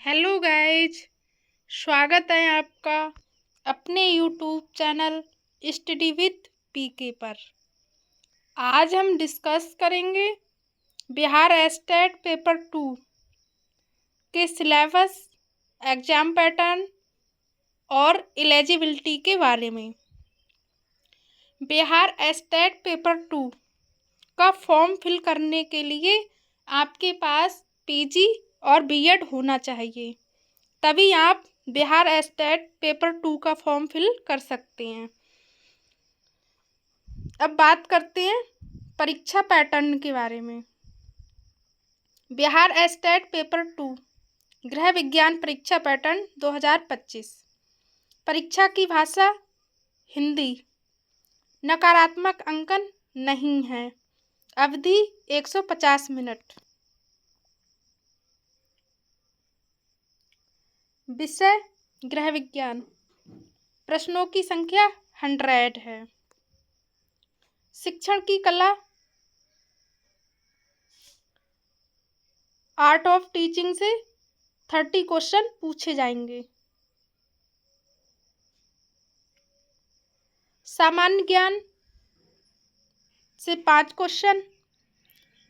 Hello guys, स्वागत है आपका अपने यूट्यूब चैनल स्टडी विथ पीके पर। आज हम डिस्कस करेंगे बिहार स्टेट पेपर 2 के सिलेबस, एग्जाम पैटर्न और एलिजिबिलिटी के बारे में। बिहार स्टेट पेपर 2 का फॉर्म फिल करने के लिए आपके पास पीजी और बीएड होना चाहिए, तभी आप बिहार स्टेट पेपर 2 का फॉर्म फिल कर सकते हैं। अब बात करते हैं परीक्षा पैटर्न के बारे में। बिहार स्टेट पेपर 2 गृह विज्ञान परीक्षा पैटर्न 2025। परीक्षा की भाषा हिंदी। नकारात्मक अंकन नहीं है। अवधि 150 मिनट। विषय गृह विज्ञान। प्रश्नों की संख्या 100 है। शिक्षण की कला, आर्ट ऑफ टीचिंग से 30 क्वेश्चन पूछे जाएंगे। सामान्य ज्ञान से 5 क्वेश्चन,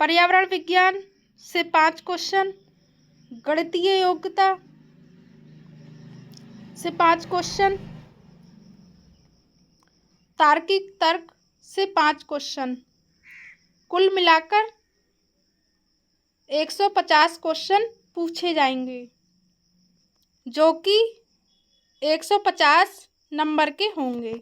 पर्यावरण विज्ञान से 5 क्वेश्चन, गणितीय योग्यता से 5 क्वेश्चन, तार्किक तर्क से 5 क्वेश्चन। कुल मिलाकर 150 क्वेश्चन पूछे जाएंगे, जो कि 150 नंबर के होंगे।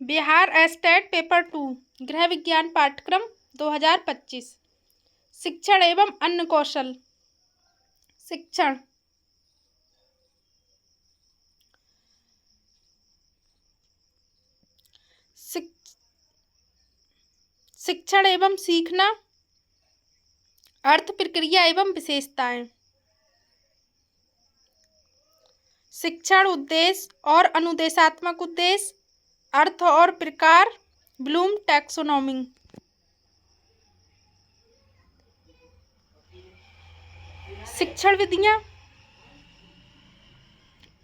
बिहार स्टेट पेपर 2 गृह विज्ञान पाठ्यक्रम 2025। शिक्षण एवं अन्य कौशल। शिक्षण। शिक्षण एवं सीखना, अर्थ प्रक्रिया एवं विशेषताएं। शिक्षण उद्देश्य और अनुदेशात्मक उद्देश्य, अर्थ और प्रकार, ब्लूम टैक्सोनॉमी। शिक्षण विधियां,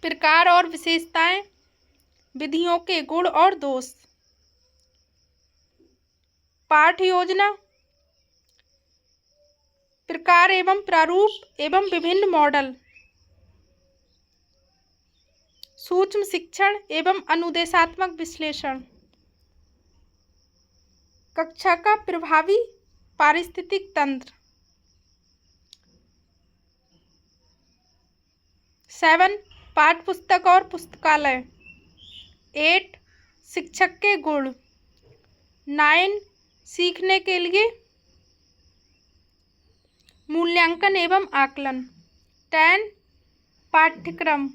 प्रकार और विशेषताएं, विधियों के गुण और दोष। पाठ योजना, प्रकार एवं प्रारूप एवं विभिन्न मॉडल। सूक्ष्म शिक्षण एवं अनुदेशात्मक विश्लेषण। कक्षा का प्रभावी पारिस्थितिक तंत्र। 7 पाठ्य पुस्तक और पुस्तकालय। 8 शिक्षक के गुण। 9 सीखने के लिए मूल्यांकन एवं आकलन। 10 पाठ्यक्रम।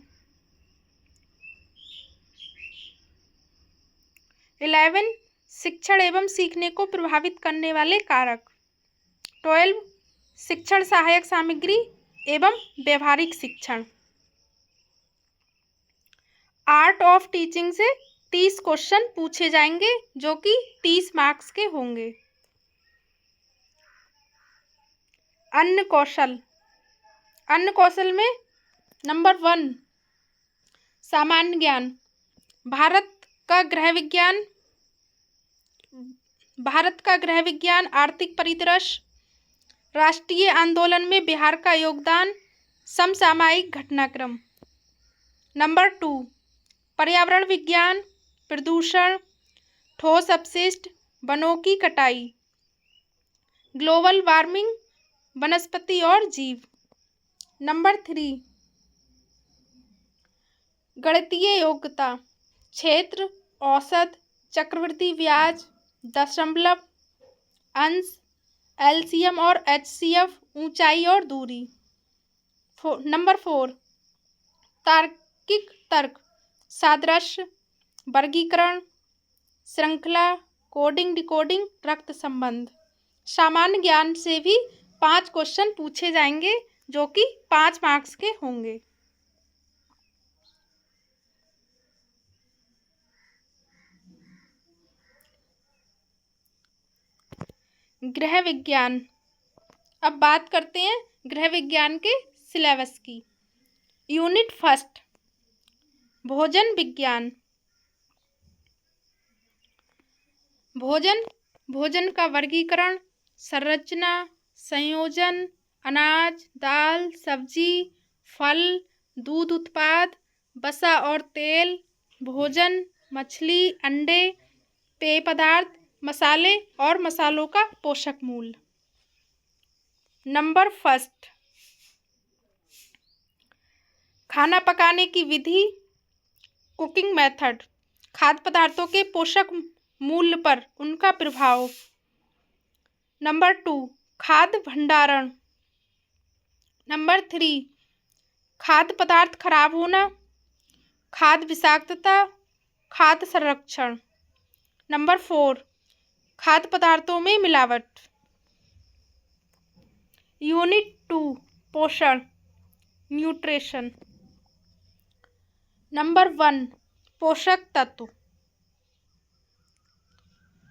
11 शिक्षण एवं सीखने को प्रभावित करने वाले कारक। 12 शिक्षण सहायक सामग्री एवं व्यवहारिक शिक्षण। आर्ट ऑफ टीचिंग से 30 क्वेश्चन पूछे जाएंगे, जो कि 30 मार्क्स के होंगे। अन्य कौशल। अन्य कौशल में नंबर 1 सामान्य ज्ञान। भारत का गृह विज्ञान आर्थिक परिदृश्य, राष्ट्रीय आंदोलन में बिहार का योगदान, समसामयिक घटनाक्रम। नंबर 2 पर्यावरण विज्ञान, प्रदूषण, ठोस अपशिष्ट, वनों की कटाई, ग्लोबल वार्मिंग, वनस्पति और जीव। नंबर 3 गणितीय योग्यता, क्षेत्र, औसत, चक्रवृद्धि ब्याज, दशमलव, अंश, एलसीएम और एचसीएफ, ऊंचाई और दूरी। नंबर 4 तार्किक तर्क, सादृश्य, वर्गीकरण, श्रृंखला, कोडिंग डिकोडिंग, रक्त संबंध। सामान्य ज्ञान से भी 5 क्वेश्चन पूछे जाएंगे, जो कि 5 मार्क्स के होंगे। गृह विज्ञान। अब बात करते हैं गृह विज्ञान के सिलेबस की। यूनिट फर्स्ट भोजन विज्ञान। भोजन का वर्गीकरण, संरचना, संयोजन, अनाज, दाल, सब्जी, फल, दूध उत्पाद, वसा और तेल, भोजन, मछली, अंडे, पेय पदार्थ, मसाले और मसालों का पोषक मूल। नंबर फर्स्ट खाना पकाने की विधि, कुकिंग मेथड, खाद्य पदार्थों के पोषक मूल्य पर उनका प्रभाव। नंबर टू खाद्य भंडारण। नंबर थ्री खाद्य पदार्थ खराब होना, खाद्य विषाक्तता, खाद्य संरक्षण। नंबर फोर खाद्य पदार्थों में मिलावट। यूनिट टू पोषण न्यूट्रिशन। नंबर वन पोषक तत्व,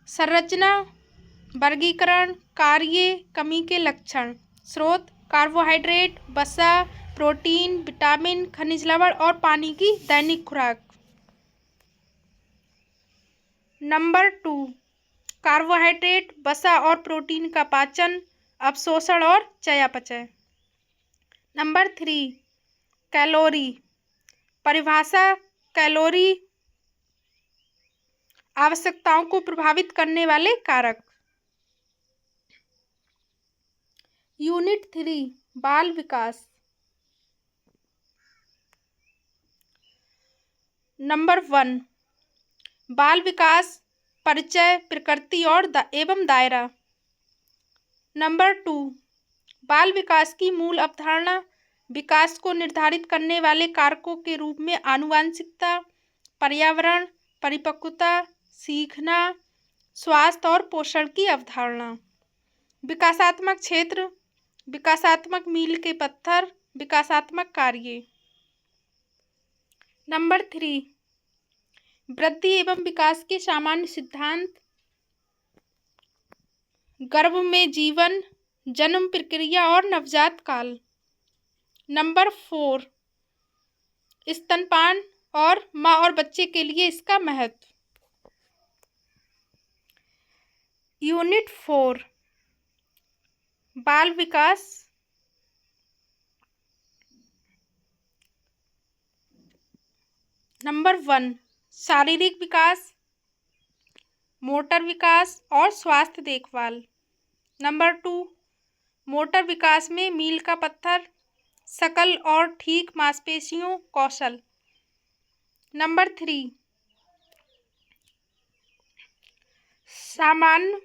संरचना, वर्गीकरण, कार्य, कमी के लक्षण, स्रोत, कार्बोहाइड्रेट, वसा, प्रोटीन, विटामिन, खनिज लवण और पानी की दैनिक खुराक। नंबर टू कार्बोहाइड्रेट, वसा और प्रोटीन का पाचन, अवशोषण और चयापचय। नंबर थ्री कैलोरी, परिभाषा, कैलोरी आवश्यकताओं को प्रभावित करने वाले कारक। यूनिट थ्री बाल विकास। नंबर वन बाल विकास, परिचय, प्रकृति और एवं दायरा। नंबर टू बाल विकास की मूल अवधारणा, विकास को निर्धारित करने वाले कारकों के रूप में आनुवंशिकता, पर्यावरण, परिपक्वता, सीखना, स्वास्थ्य और पोषण की अवधारणा। विकासात्मक क्षेत्र, विकासात्मक मील के पत्थर, विकासात्मक कार्य। नंबर थ्री वृद्धि एवं विकास के सामान्य सिद्धांत, गर्भ में जीवन, जन्म प्रक्रिया और नवजात काल। नंबर फोर स्तनपान और माँ और बच्चे के लिए इसका महत्व। यूनिट फोर बाल विकास। नंबर वन शारीरिक विकास, मोटर विकास और स्वास्थ्य देखभाल। नंबर टू मोटर विकास में मील का पत्थर, सकल और ठीक मांसपेशियों, कौशल। नंबर थ्री सामान्य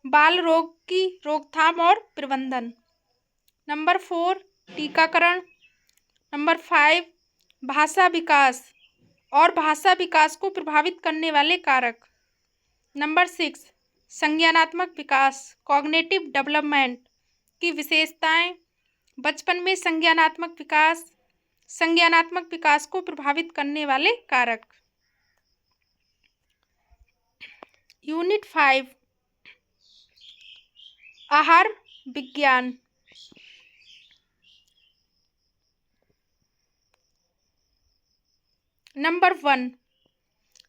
बाल रोग की रोकथाम और प्रबंधन। नंबर फोर टीकाकरण। नंबर फाइव भाषा विकास और भाषा विकास को प्रभावित करने वाले कारक। नंबर सिक्स संज्ञानात्मक विकास, कॉग्निटिव डेवलपमेंट की विशेषताएं, बचपन में संज्ञानात्मक विकास को प्रभावित करने वाले कारक। यूनिट फाइव आहार विज्ञान। नंबर वन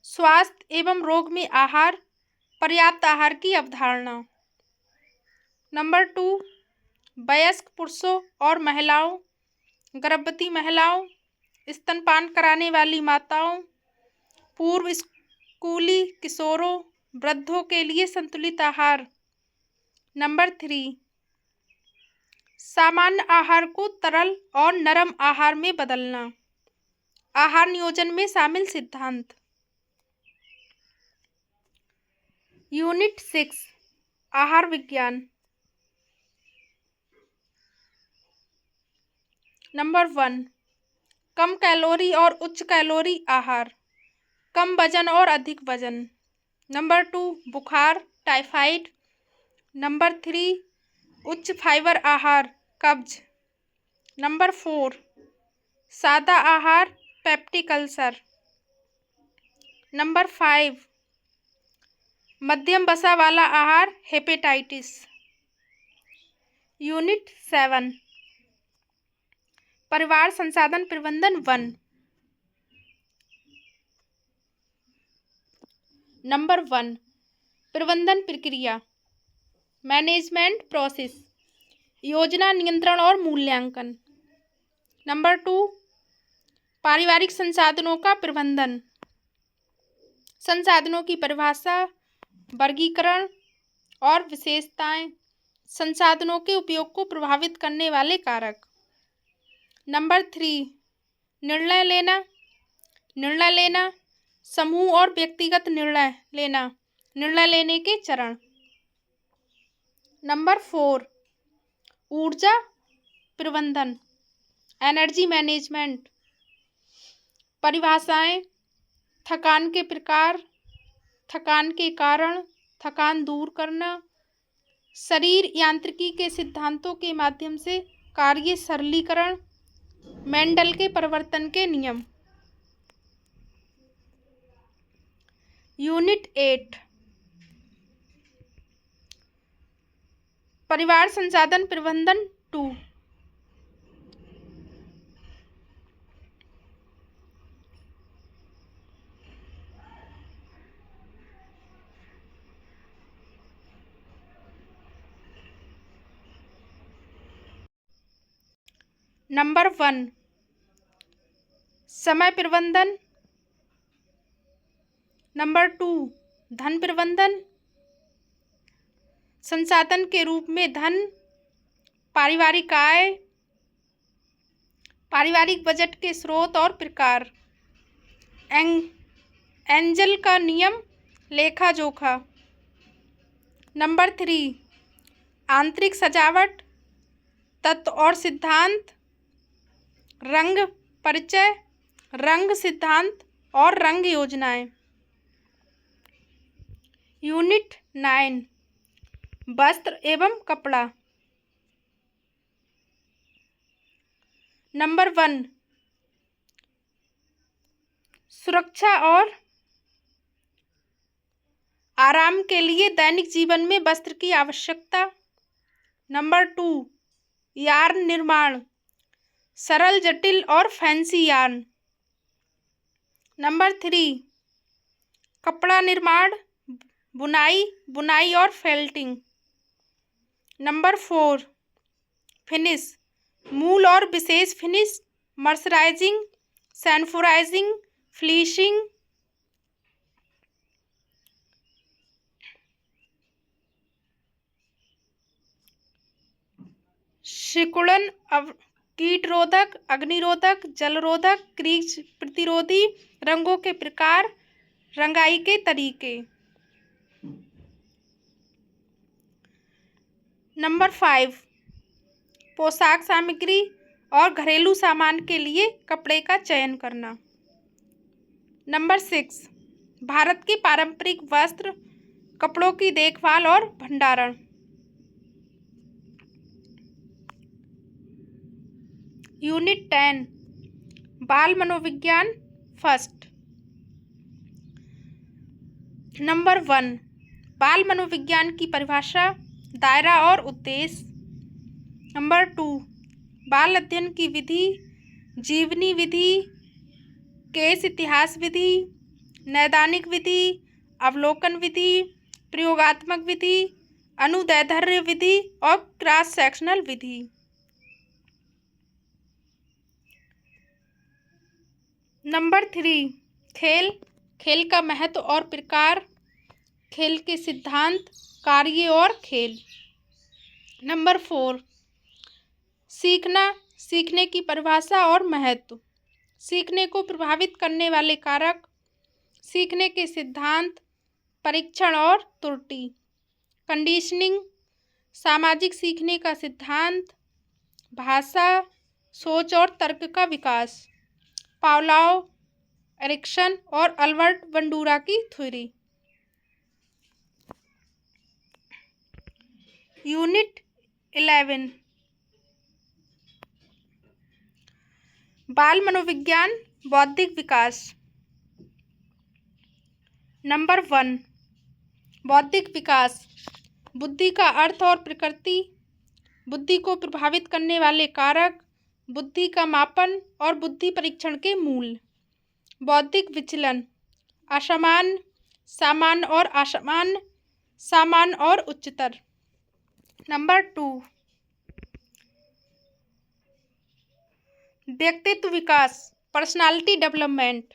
स्वास्थ्य एवं रोग में आहार, पर्याप्त आहार की अवधारणा। नंबर टू वयस्क पुरुषों और महिलाओं, गर्भवती महिलाओं, स्तनपान कराने वाली माताओं, पूर्व स्कूली किशोरों, वृद्धों के लिए संतुलित आहार। नंबर थ्री सामान्य आहार को तरल और नरम आहार में बदलना, आहार नियोजन में शामिल सिद्धांत। यूनिट सिक्स आहार विज्ञान। नंबर वन कम कैलोरी और उच्च कैलोरी आहार, कम वजन और अधिक वजन। नंबर टू बुखार, टाइफाइड। नंबर थ्री उच्च फाइबर आहार, कब्ज। नंबर फोर सादा आहार, पेप्टिक अल्सर। नंबर फाइव मध्यम वसा वाला आहार, हेपेटाइटिस। यूनिट 7 परिवार संसाधन प्रबंधन 1। नंबर 1 प्रबंधन प्रक्रिया, मैनेजमेंट प्रोसेस, योजना नियंत्रण और मूल्यांकन। नंबर 2 पारिवारिक संसाधनों का प्रबंधन, संसाधनों की परिभाषा, वर्गीकरण और विशेषताएं, संसाधनों के उपयोग को प्रभावित करने वाले कारक। नंबर 3 निर्णय लेना, समूह और व्यक्तिगत निर्णय लेने के चरण। नंबर 4 ऊर्जा प्रबंधन, एनर्जी मैनेजमेंट, परिभाषाएं, थकान के प्रकार, थकान के कारण, थकान दूर करना, शरीर यांत्रिकी के सिद्धांतों के माध्यम से कार्य सरलीकरण, मेंडल के परिवर्तन के नियम। यूनिट 8 परिवार संसाधन प्रबंधन 2। नंबर 1 समय प्रबंधन। नंबर 2 धन प्रबंधन, संसाधन के रूप में धन, पारिवारिक आय, पारिवारिक बजट के स्रोत और प्रकार, एंजल का नियम, लेखा जोखा। नंबर 3 आंतरिक सजावट, तत्व और सिद्धांत, रंग परिचय, रंग सिद्धांत और रंग योजनाएं। यूनिट 9 वस्त्र एवं कपड़ा। नंबर 1 सुरक्षा और आराम के लिए दैनिक जीवन में वस्त्र की आवश्यकता। नंबर 2 यार्न निर्माण, सरल, जटिल और फैंसी यार्न। नंबर 3 कपड़ा निर्माण, बुनाई और फेल्टिंग। नंबर 4 फिनिश, मूल और विशेष फिनिश, मर्सराइजिंग, सैनिटाइजिंग, फ्लीसिंग। सिकुड़न, कीट रोधक, अग्निरोधक, जलरोधक, क्रीज प्रतिरोधी, रंगों के प्रकार, रंगाई के तरीके। नंबर 5 पोशाक सामग्री और घरेलू सामान के लिए कपड़े का चयन करना। नंबर 6 भारत के पारंपरिक वस्त्र, कपड़ों की देखभाल और भंडारण। यूनिट 10 बाल मनोविज्ञान फर्स्ट। नंबर 1 बाल मनोविज्ञान की परिभाषा, दायरा और उद्देश्य। नंबर 2 बाल अध्ययन की विधि, जीवनी विधि, केस इतिहास विधि, नैदानिक विधि, अवलोकन विधि, प्रयोगात्मक विधि, अनुदैर्ध्य विधि और क्रॉस सेक्शनल विधि। नंबर 3 खेल का महत्व और प्रकार, खेल के सिद्धांत, कार्य और खेल। नंबर 4 सीखने की परिभाषा और महत्व, सीखने को प्रभावित करने वाले कारक, सीखने के सिद्धांत, परीक्षण और त्रुटि, कंडीशनिंग, सामाजिक सीखने का सिद्धांत, भाषा, सोच और तर्क का विकास, पावलोव, एरिक्सन और अल्बर्ट बंडूरा की थ्योरी। यूनिट 11 बाल मनोविज्ञान बौद्धिक विकास। नंबर 1 बौद्धिक विकास, बुद्धि का अर्थ और प्रकृति, बुद्धि को प्रभावित करने वाले कारक, बुद्धि का मापन और बुद्धि परीक्षण के मूल। बौद्धिक विचलन, असमान, सामान्य और असमान, सामान्य और उच्चतर। नंबर 2, व्यक्तित्व विकास, पर्सनालिटी डेवलपमेंट।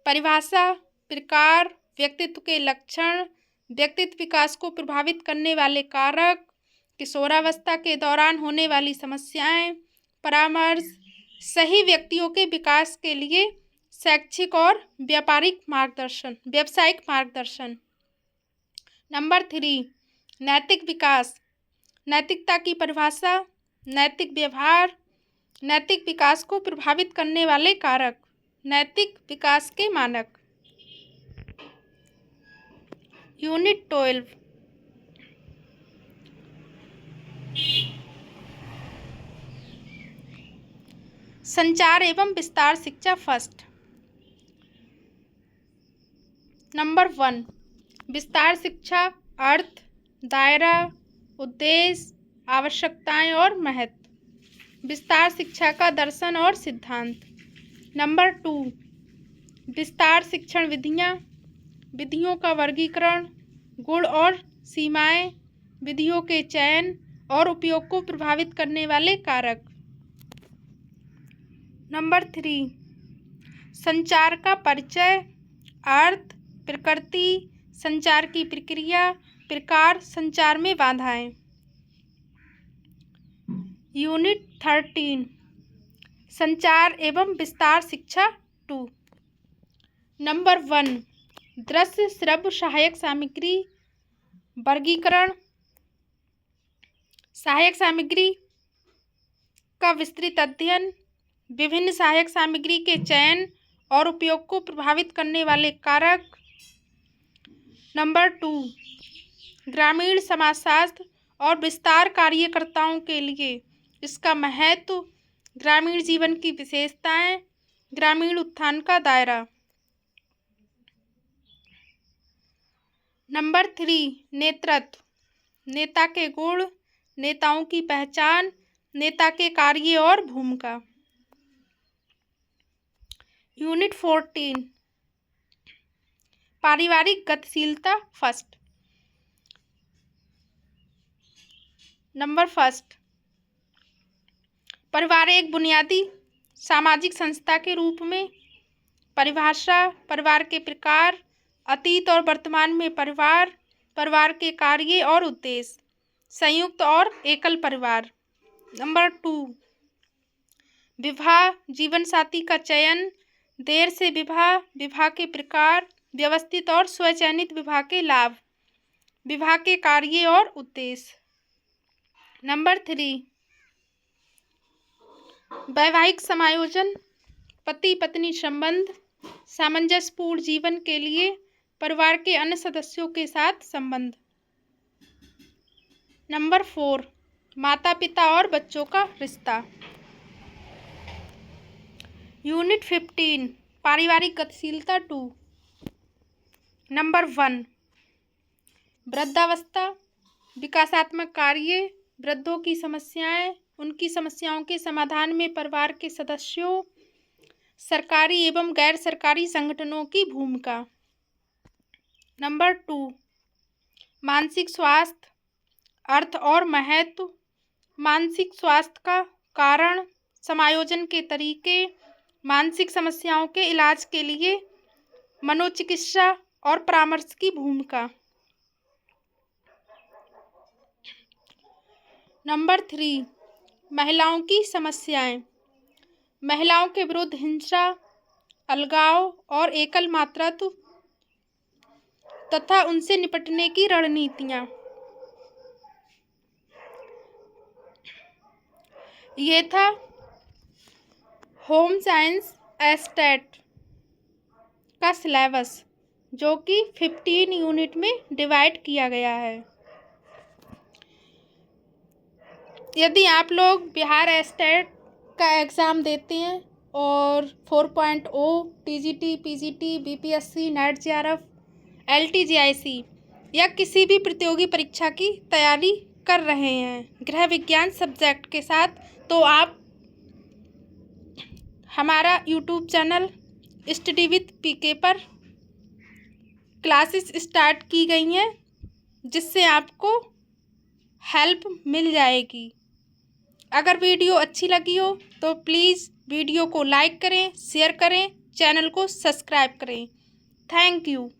परिभाषा, प्रकार, व्यक्तित्व के लक्षण, व्यक्तित्व विकास को प्रभावित करने वाले कारक, किशोरावस्था के दौरान होने वाली समस्याएं, परामर्श, सही व्यक्तियों के विकास के लिए शैक्षिक और व्यापारिक मार्गदर्शन, व्यावसायिक मार्गदर्शन। नंबर 3, नैतिक विकास, नैतिकता की परिभाषा, नैतिक व्यवहार, नैतिक विकास को प्रभावित करने वाले कारक, नैतिक विकास के मानक। यूनिट 12, संचार एवं विस्तार शिक्षा फर्स्ट। नंबर 1, विस्तार शिक्षा, अर्थ, दायरा, उद्देश्य, आवश्यकताएं और महत्व। विस्तार शिक्षा का दर्शन और सिद्धांत। नंबर 2, विस्तार शिक्षण विधियां, विधियों का वर्गीकरण, गुण और सीमाएं, विधियों के चयन और उपयोग को प्रभावित करने वाले कारक। नंबर 3, संचार का परिचय, अर्थ, प्रकृति, संचार की प्रक्रिया, प्रकार, संचार में बाधाएं। यूनिट 13, संचार एवं विस्तार शिक्षा 2। नंबर 1, दृश्य श्रव्य सहायक सामग्री, वर्गीकरण, सहायक सामग्री का विस्तृत अध्ययन, विभिन्न सहायक सामग्री के चयन और उपयोग को प्रभावित करने वाले कारक। नंबर 2, ग्रामीण समाजशास्त्र और विस्तार कार्यकर्ताओं के लिए इसका महत्व, ग्रामीण जीवन की विशेषताएं, ग्रामीण उत्थान का दायरा। नंबर 3, नेतृत्व, नेता के गुण, नेताओं की पहचान, नेता के कार्य और भूमिका। यूनिट 14, पारिवारिक गतिशीलता फर्स्ट। नंबर 1, परिवार एक बुनियादी सामाजिक संस्था के रूप में। परिभाषा, परिवार के प्रकार, अतीत और वर्तमान में परिवार, परिवार के कार्य और उद्देश्य, संयुक्त और एकल परिवार। नंबर 2, विवाह, जीवन साथी का चयन, देर से विवाह, विवाह के प्रकार, व्यवस्थित और स्वचयनित विवाह के लाभ, विवाह के कार्य और उद्देश्य। नंबर 3, वैवाहिक समायोजन, पति पत्नी संबंध, सामंजस्यपूर्ण जीवन के लिए परिवार के अन्य सदस्यों के साथ संबंध। नंबर 4, माता पिता और बच्चों का रिश्ता। यूनिट 15, पारिवारिक गतिशीलता 2। नंबर 1, वृद्धावस्था, विकासात्मक कार्य, वृद्धों की समस्याएं, उनकी समस्याओं के समाधान में परिवार के सदस्यों, सरकारी एवं गैर सरकारी संगठनों की भूमिका। नंबर 2, मानसिक स्वास्थ्य, अर्थ और महत्व, मानसिक स्वास्थ्य का कारण, समायोजन के तरीके, मानसिक समस्याओं के इलाज के लिए मनोचिकित्सा और परामर्श की भूमिका। नंबर 3, महिलाओं की समस्याएं, महिलाओं के विरुद्ध हिंसा, अलगाव और एकल मातृत्व तथा उनसे निपटने की रणनीतियां। ये था होम साइंस एस्टेट का सिलेबस, जो कि 15 यूनिट में डिवाइड किया गया है। यदि आप लोग बिहार एस्टेट का एग्ज़ाम देते हैं और 4.0 TGT, PGT, BPSC, NET JRF, LT GIC या किसी भी प्रतियोगी परीक्षा की तैयारी कर रहे हैं गृह विज्ञान सब्जेक्ट के साथ, तो आप हमारा यूट्यूब चैनल स्टडी विथ पीके पर क्लासेस स्टार्ट की गई हैं, जिससे आपको हेल्प मिल जाएगी। अगर वीडियो अच्छी लगी हो तो प्लीज़ वीडियो को लाइक करें, शेयर करें, चैनल को सब्सक्राइब करें। Thank you.